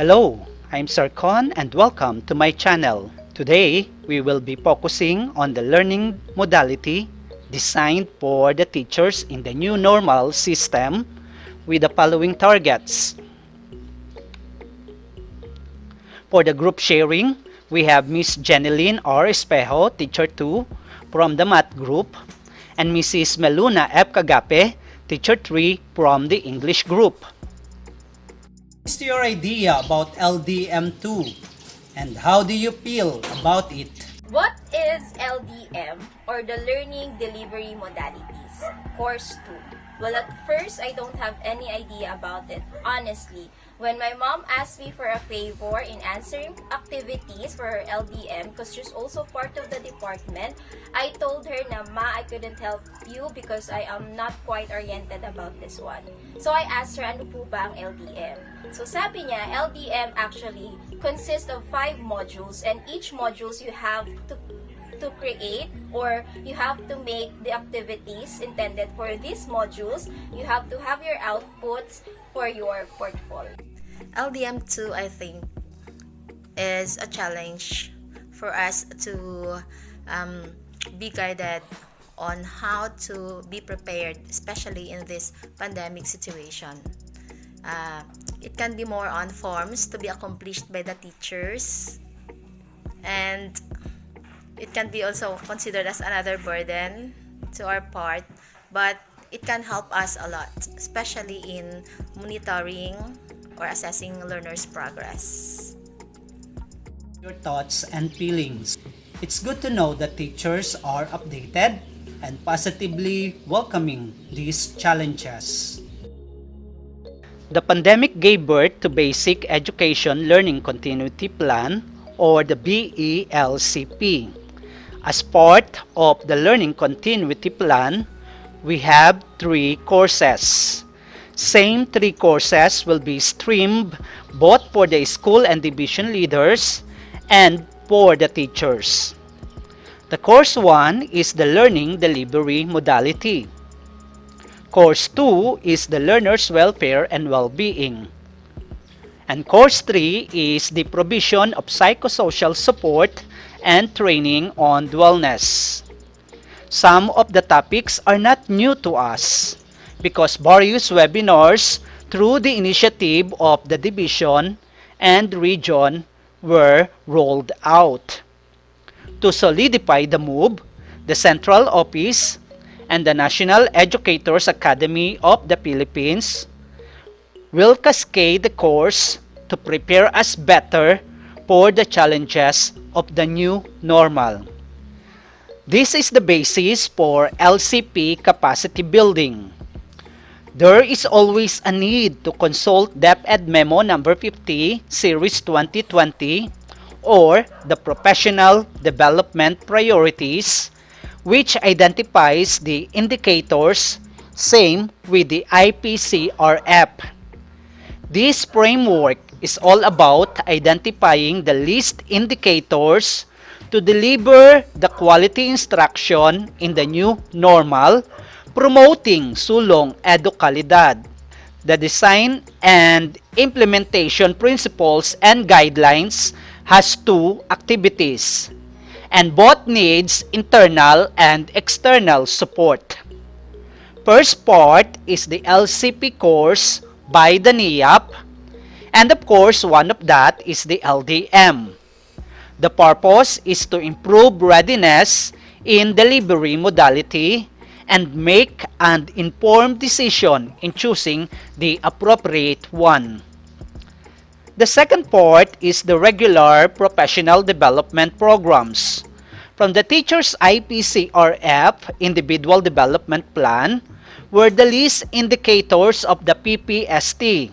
Hello, I'm Sir Con and welcome to my channel. Today, we will be focusing on the learning modality designed for the teachers in the new normal system with the following targets. For the group sharing, we have Miss Jeneline R. Espejo, Teacher 2, from the Math group, and Mrs. Meluna F. Cagape, Teacher 3, from the English group. What's your idea about LDM2 and how do you feel about it? What is LDM, or the Learning Delivery Modalities? Course 2. Well, at first, I don't have any idea about it, honestly. When my mom asked me for a favor in answering activities for her LDM, because she's also part of the department, I told her na, Ma, I couldn't help you because I am not quite oriented about this one. So I asked her, ano po ba ang LDM? So sabi niya, LDM actually consists of 5 modules, and each modules you have to create, or you have to make the activities intended for these modules. You have to have your outputs for your portfolio. LDM2, I think, is a challenge for us to be guided on how to be prepared, especially in this pandemic situation. It can be more on forms to be accomplished by the teachers, and it can be also considered as another burden to our part, but it can help us a lot, especially in monitoring or assessing learners' progress. Your thoughts and feelings. It's good to know that teachers are updated and positively welcoming these challenges. The pandemic gave birth to Basic Education Learning Continuity Plan, or the BELCP. As part of the Learning Continuity Plan, we have 3 courses. Same 3 courses will be streamed both for the school and division leaders and for the teachers. The Course 1 is the Learning Delivery Modality. Course 2 is the Learner's Welfare and Well-being. And Course 3 is the provision of psychosocial support and training on wellness. Some of the topics are not new to us because various webinars through the initiative of the division and region were rolled out. To solidify the move, the Central Office and the National Educators Academy of the Philippines will cascade the course to prepare us better for the challenges of the new normal. This is the basis for LCP capacity building. There is always a need to consult DepEd Memo number 50, Series 2020, or the Professional Development Priorities, which identifies the indicators, same with the IPCRF. This framework is all about identifying the least indicators to deliver the quality instruction in the new normal, promoting sulong edukalidad. The design and implementation principles and guidelines has 2 activities, and both needs internal and external support. First part is the LCP course by the NEAP, and of course one of that is the LDM. The purpose is to improve readiness in delivery modality and make an informed decision in choosing the appropriate one. The second part is the regular professional development programs. From the teacher's IPCRF Individual Development Plan were the least indicators of the PPST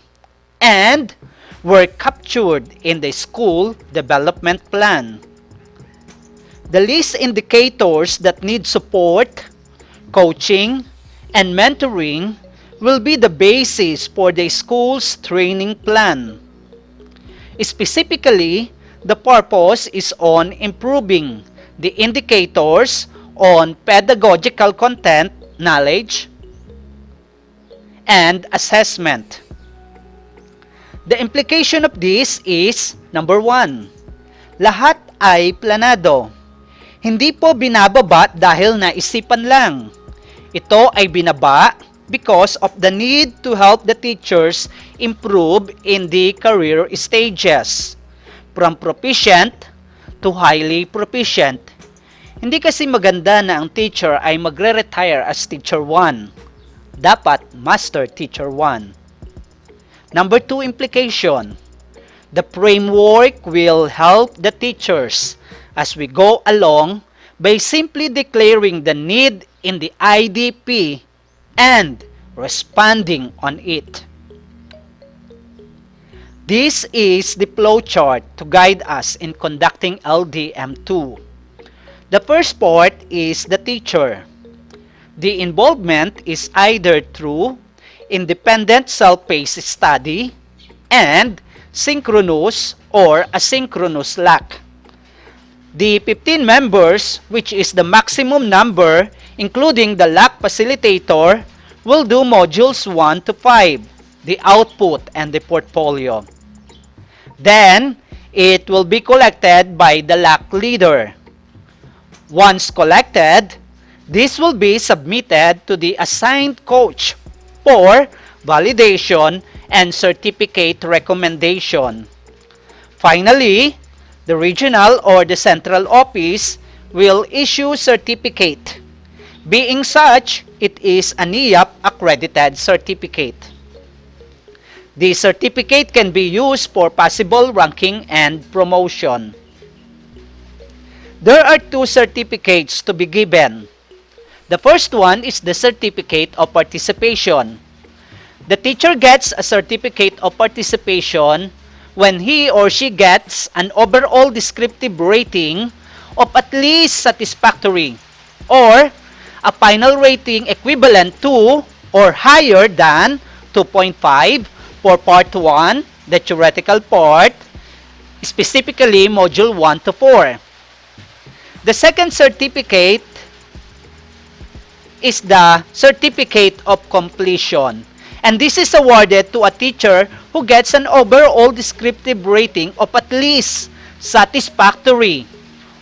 and were captured in the school development plan. The least indicators that need support, coaching, and mentoring will be the basis for the school's training plan. Specifically, the purpose is on improving the indicators on pedagogical content, knowledge, and assessment. The implication of this is, number 1, lahat ay planado. Hindi po binababa dahil naisipan lang. Ito ay binaba because of the need to help the teachers improve in the career stages, from proficient to highly proficient. Hindi kasi maganda na ang teacher ay magre-retire as Teacher 1. Dapat Master Teacher 1. Number 2 implication. The framework will help the teachers as we go along by simply declaring the need in the IDP and responding on it. This is the flowchart to guide us in conducting LDM2. The first part is the teacher. The involvement is either through independent self-paced study and synchronous or asynchronous LAC. The 15 members, which is the maximum number, including the LAC facilitator, will do modules 1 to 5, the output and the portfolio. Then, it will be collected by the LAC leader. Once collected, this will be submitted to the assigned coach for validation and certificate recommendation. Finally, the regional or the central office will issue certificate. Being such, it is a NEAP accredited certificate. The certificate can be used for possible ranking and promotion. There are 2 certificates to be given. The first one is the certificate of participation. The teacher gets a certificate of participation when he or she gets an overall descriptive rating of at least satisfactory or a final rating equivalent to or higher than 2.5 for Part 1, the theoretical part, specifically Module 1 to 4. The second certificate is the Certificate of Completion. And this is awarded to a teacher who gets an overall descriptive rating of at least satisfactory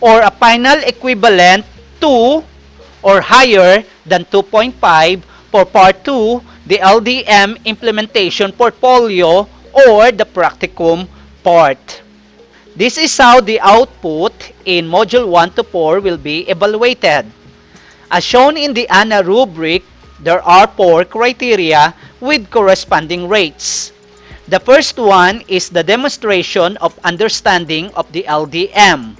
or a final equivalent to or higher than 2.5 for Part 2, the LDM implementation portfolio or the practicum part. This is how the output in Module 1 to 4 will be evaluated. As shown in the ANA rubric, there are 4 criteria with corresponding rates. The first one is the demonstration of understanding of the LDM.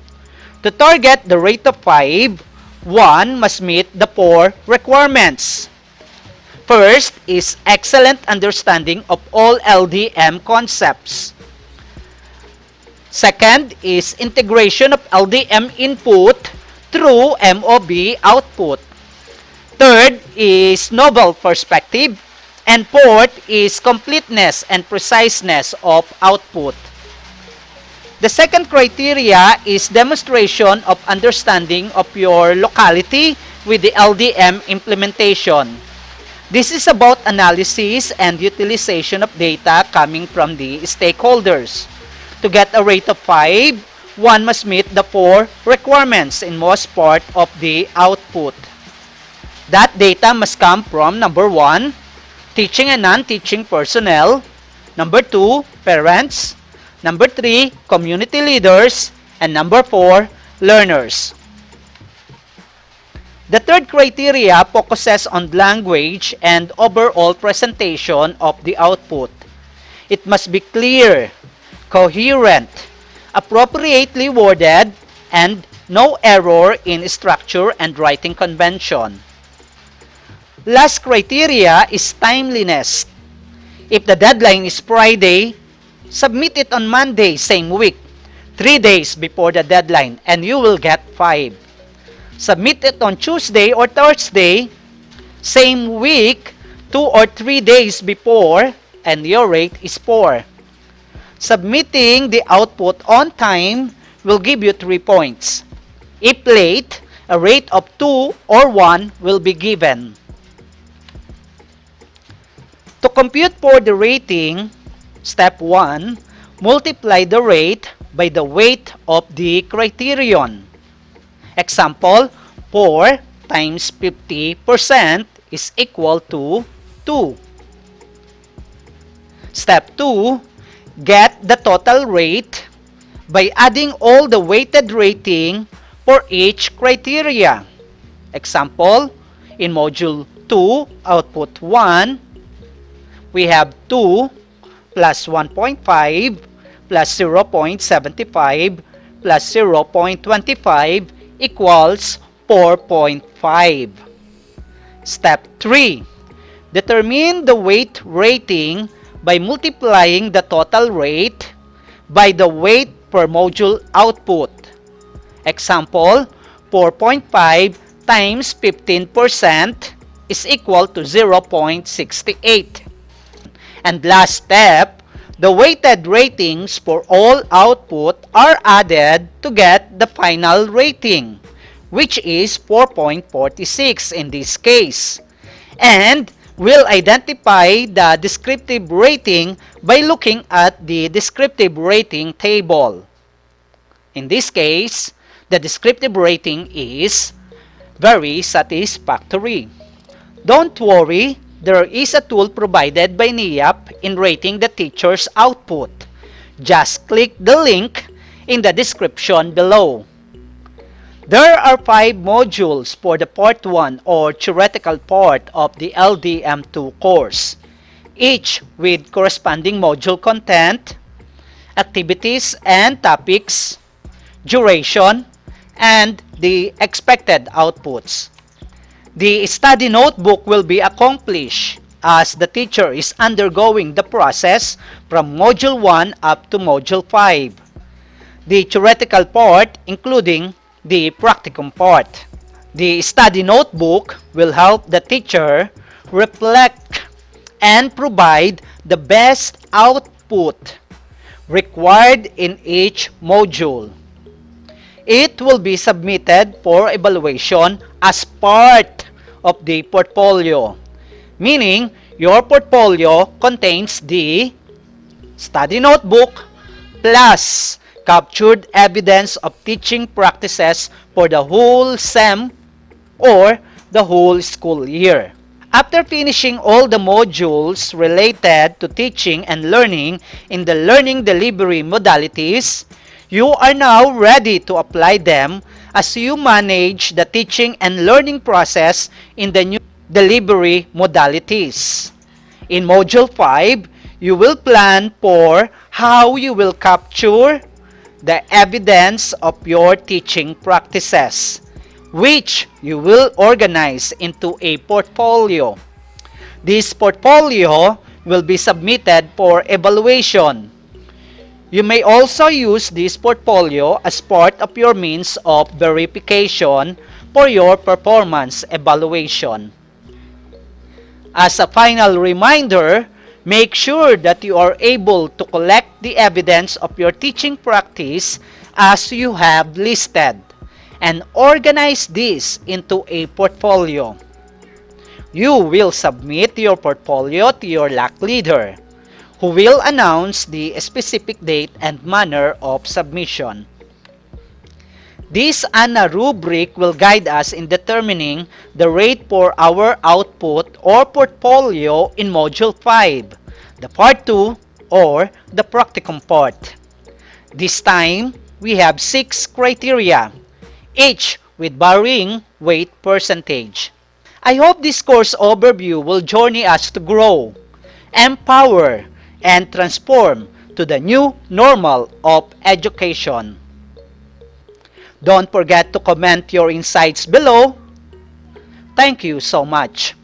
To target the rate of 5, one must meet the 4 requirements. First is excellent understanding of all LDM concepts. Second is integration of LDM input through MOB output. Third is novel perspective. And fourth is completeness and preciseness of output. The second criteria is demonstration of understanding of your locality with the LDM implementation. This is about analysis and utilization of data coming from the stakeholders. To get a rate of 5, one must meet the 4 requirements in most part of the output. That data must come from number 1, teaching and non-teaching personnel, number 2, parents, number 3, community leaders, and number 4, learners. The third criteria focuses on language and overall presentation of the output. It must be clear, coherent, appropriately worded, and no error in structure and writing convention. Last criteria is timeliness. If the deadline is Friday, submit it on Monday same week, 3 days before the deadline, and you will get 5. Submit it on Tuesday or Thursday, same week, 2 or 3 days before, and your rate is 4. Submitting the output on time will give you 3 points. If late, a rate of 2 or 1 will be given. To compute for the rating, Step 1. Multiply the rate by the weight of the criterion. Example, 4 times 50% is equal to 2. Step 2. Get the total rate by adding all the weighted rating for each criteria. Example, in Module 2, Output 1, we have 2 plus 1.5 plus 0.75 plus 0.25 equals 4.5. Step 3. Determine the weight rating by multiplying the total rate by the weight per module output. Example, 4.5 times 15% is equal to 0.68. And last step, the weighted ratings for all output are added to get the final rating, which is 4.46 in this case. And we'll identify the descriptive rating by looking at the descriptive rating table. In this case, the descriptive rating is very satisfactory. Don't worry, there is a tool provided by NEAP in rating the teacher's output. Just click the link in the description below. There are 5 modules for the Part 1 or theoretical part of the LDM2 course, each with corresponding module content, activities and topics, duration, and the expected outputs. The study notebook will be accomplished as the teacher is undergoing the process from Module 1 up to Module 5. The theoretical part including the practicum part. The study notebook will help the teacher reflect and provide the best output required in each module. It will be submitted for evaluation as part of the portfolio, meaning your portfolio contains the study notebook plus captured evidence of teaching practices for the whole SEM or the whole school year. After finishing all the modules related to teaching and learning in the learning delivery modalities, you are now ready to apply them as you manage the teaching and learning process in the new delivery modalities. In Module 5, you will plan for how you will capture the evidence of your teaching practices, which you will organize into a portfolio. This portfolio will be submitted for evaluation. You may also use this portfolio as part of your means of verification for your performance evaluation. As a final reminder, make sure that you are able to collect the evidence of your teaching practice as you have listed and organize this into a portfolio. You will submit your portfolio to your LAC leader, who will announce the specific date and manner of submission. This ANA rubric will guide us in determining the rate for our output or portfolio in Module 5, the Part 2, or the practicum part. This time, we have 6 criteria, each with varying weight percentage. I hope this course overview will journey us to grow, empower, and transform to the new normal of education. Don't forget to comment your insights below. Thank you so much.